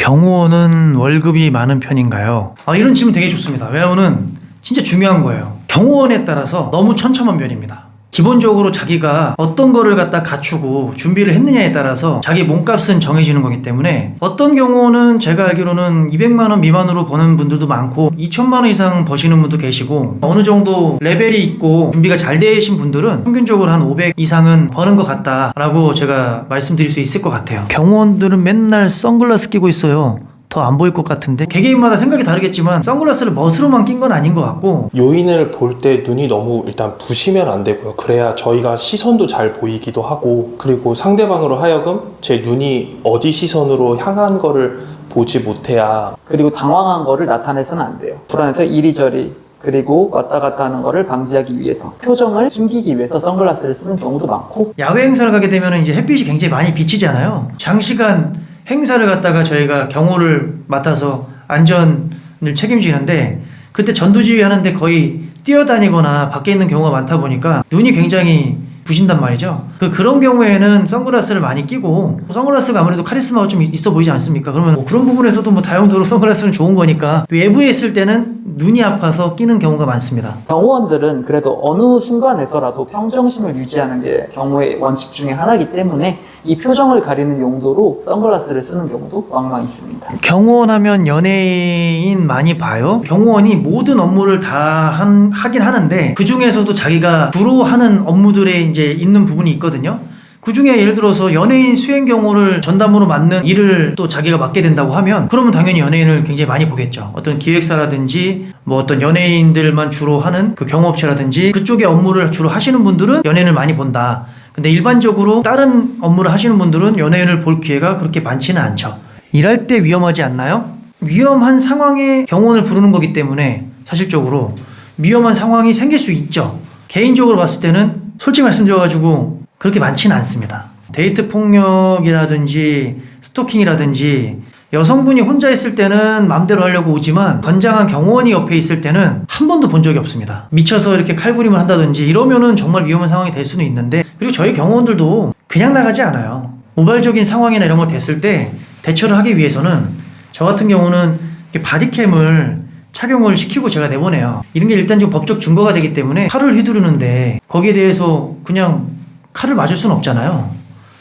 경호원은 월급이 많은 편인가요? 이런 질문 되게 좋습니다. 왜냐하면 진짜 중요한 거예요. 경호원에 따라서 너무 천차만별입니다. 기본적으로 자기가 어떤 거를 갖다 갖추고 준비를 했느냐에 따라서 자기 몸값은 정해지는 거기 때문에 어떤 경우는 제가 알기로는 200만 원 미만으로 버는 분들도 많고 2천만 원 이상 버시는 분도 계시고 어느 정도 레벨이 있고 준비가 잘 되신 분들은 평균적으로 한 500 이상은 버는 것 같다라고 제가 말씀드릴 수 있을 것 같아요. 경호원들은 맨날 선글라스 끼고 있어요. 더 안 보일 것 같은데 개개인마다 생각이 다르겠지만 선글라스를 멋으로만 낀 건 아닌 것 같고 요인을 볼 때 눈이 너무 일단 부시면 안 되고요. 그래야 저희가 시선도 잘 보이기도 하고 그리고 상대방으로 하여금 제 눈이 어디 시선으로 향한 거를 보지 못해야 그리고 당황한 거를 나타내서는 안 돼요. 불안해서 이리저리 그리고 왔다 갔다 하는 거를 방지하기 위해서 표정을 숨기기 위해서 선글라스를 쓰는 경우도 많고 야외 행사를 가게 되면 이제 햇빛이 굉장히 많이 비치잖아요. 장시간 행사를 갖다가 저희가 경호를 맡아서 안전을 책임지는데 그때 전두지휘 하는데 거의 뛰어다니거나 밖에 있는 경우가 많다 보니까 눈이 굉장히 부신단 말이죠. 그런 경우에는 선글라스를 많이 끼고 선글라스가 아무래도 카리스마가 좀 있어 보이지 않습니까? 그러면 그런 부분에서도 다용도로 선글라스는 좋은 거니까 외부에 있을 때는 눈이 아파서 끼는 경우가 많습니다. 경호원들은 그래도 어느 순간에서라도 평정심을 유지하는 게 경호의 원칙 중에 하나이기 때문에 이 표정을 가리는 용도로 선글라스를 쓰는 경우도 왕왕 있습니다. 경호원 하면 연예인 많이 봐요. 경호원이 모든 업무를 다 하긴 하는데 그 중에서도 자기가 주로 하는 업무들에 이제 있는 부분이 있거든요. 그 중에 예를 들어서 연예인 수행 경호를 전담으로 맡는 일을 또 자기가 맡게 된다고 하면 그러면 당연히 연예인을 굉장히 많이 보겠죠. 어떤 기획사라든지 어떤 연예인들만 주로 하는 그 경호업체라든지 그쪽의 업무를 주로 하시는 분들은 연예인을 많이 본다. 근데 일반적으로 다른 업무를 하시는 분들은 연예인을 볼 기회가 그렇게 많지는 않죠. 일할 때 위험하지 않나요? 위험한 상황에 경호원을 부르는 거기 때문에 사실적으로 위험한 상황이 생길 수 있죠. 개인적으로 봤을 때는 솔직히 말씀드려가지고 그렇게 많지는 않습니다. 데이트 폭력이라든지 스토킹이라든지 여성분이 혼자 있을 때는 마음대로 하려고 오지만 건장한 경호원이 옆에 있을 때는 한 번도 본 적이 없습니다. 미쳐서 이렇게 칼부림을 한다든지 이러면은 정말 위험한 상황이 될 수는 있는데 그리고 저희 경호원들도 그냥 나가지 않아요. 우발적인 상황이나 이런 거 됐을 때 대처를 하기 위해서는 저 같은 경우는 이렇게 바디캠을 착용을 시키고 제가 내보내요. 이런 게 일단 좀 법적 증거가 되기 때문에 칼을 휘두르는데 거기에 대해서 그냥 칼을 맞을 수는 없잖아요.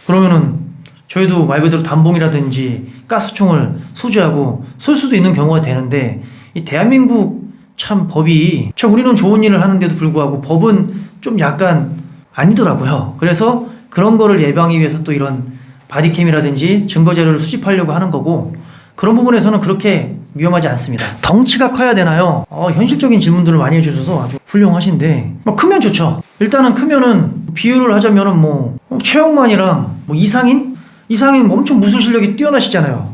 그러면은 저희도 말 그대로 단봉이라든지 가스총을 소지하고 쏠 수도 있는 경우가 되는데 이 대한민국 참 법이 참 우리는 좋은 일을 하는데도 불구하고 법은 좀 약간 아니더라고요. 그래서 그런 거를 예방하기 위해서 또 이런 바디캠이라든지 증거 자료를 수집하려고 하는 거고 그런 부분에서는 그렇게 위험하지 않습니다. 덩치가 커야 되나요? 현실적인 질문들을 많이 해주셔서 아주 훌륭하신데 크면 좋죠. 일단은 크면은 비유를 하자면은 최영만이랑 이상인? 이상인 엄청 무술 실력이 뛰어나시잖아요.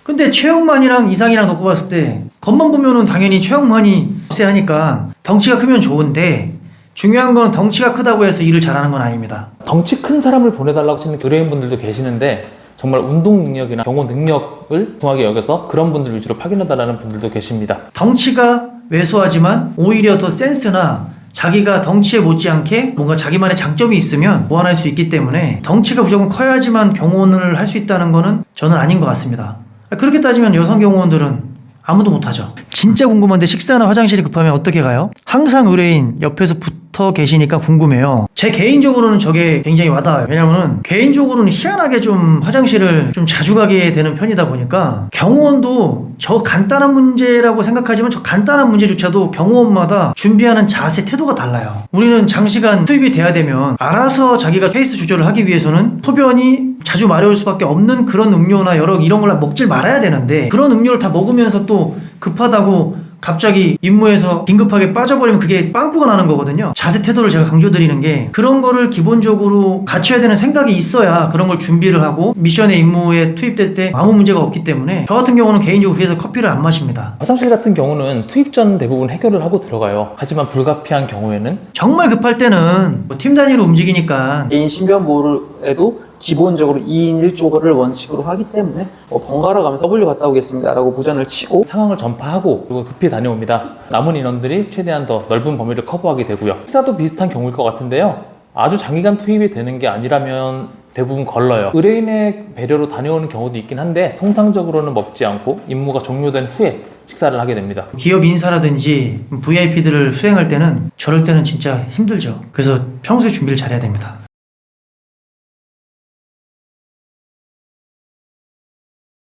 근데 최영만이랑 이상이랑 놓고 봤을 때 겉만 보면은 당연히 최영만이 쎄하니까 덩치가 크면 좋은데 중요한 건 덩치가 크다고 해서 일을 잘하는 건 아닙니다. 덩치 큰 사람을 보내달라고 하시는 의뢰인분들도 계시는데 정말 운동 능력이나 경호 능력을 중하게 여겨서 그런 분들 위주로 파견해달라는 분들도 계십니다. 덩치가 왜소하지만 오히려 더 센스나 자기가 덩치에 못지않게 뭔가 자기만의 장점이 있으면 보완할 수 있기 때문에 덩치가 무조건 커야지만 경호원을 할 수 있다는 거는 저는 아닌 것 같습니다. 그렇게 따지면 여성 경호원들은 아무도 못하죠. 진짜 궁금한데 식사나 화장실이 급하면 어떻게 가요? 항상 의뢰인 옆에서 붙어 계시니까 궁금해요. 제 개인적으로는 저게 굉장히 와닿아요. 왜냐면 개인적으로는 희한하게 좀 화장실을 좀 자주 가게 되는 편이다 보니까 경호원도 저 간단한 문제라고 생각하지만 저 간단한 문제조차도 경호원마다 준비하는 자세, 태도가 달라요. 우리는 장시간 투입이 돼야 되면 알아서 자기가 페이스 조절을 하기 위해서는 소변이 자주 마려울 수밖에 없는 그런 음료나 이런 걸 먹질 말아야 되는데 그런 음료를 다 먹으면서 또 급하다고 갑자기 임무에서 긴급하게 빠져버리면 그게 빵꾸가 나는 거거든요. 자세 태도를 제가 강조드리는 게 그런 거를 기본적으로 갖춰야 되는 생각이 있어야 그런 걸 준비를 하고 미션의 임무에 투입될 때 아무 문제가 없기 때문에 저 같은 경우는 개인적으로 그래서 커피를 안 마십니다. 화장실 같은 경우는 투입 전 대부분 해결을 하고 들어가요. 하지만 불가피한 경우에는 정말 급할 때는 팀 단위로 움직이니까 개인 신변보호에도 기본적으로 2인 1조를 원칙으로 하기 때문에 번갈아 가면서 W 갔다 오겠습니다 라고 무전을 치고 상황을 전파하고 그리고 급히 다녀옵니다. 남은 인원들이 최대한 더 넓은 범위를 커버하게 되고요. 식사도 비슷한 경우일 것 같은데요. 아주 장기간 투입이 되는 게 아니라면 대부분 걸러요. 의뢰인의 배려로 다녀오는 경우도 있긴 한데 통상적으로는 먹지 않고 임무가 종료된 후에 식사를 하게 됩니다. 기업 인사라든지 VIP들을 수행할 때는 저럴 때는 진짜 힘들죠. 그래서 평소에 준비를 잘해야 됩니다.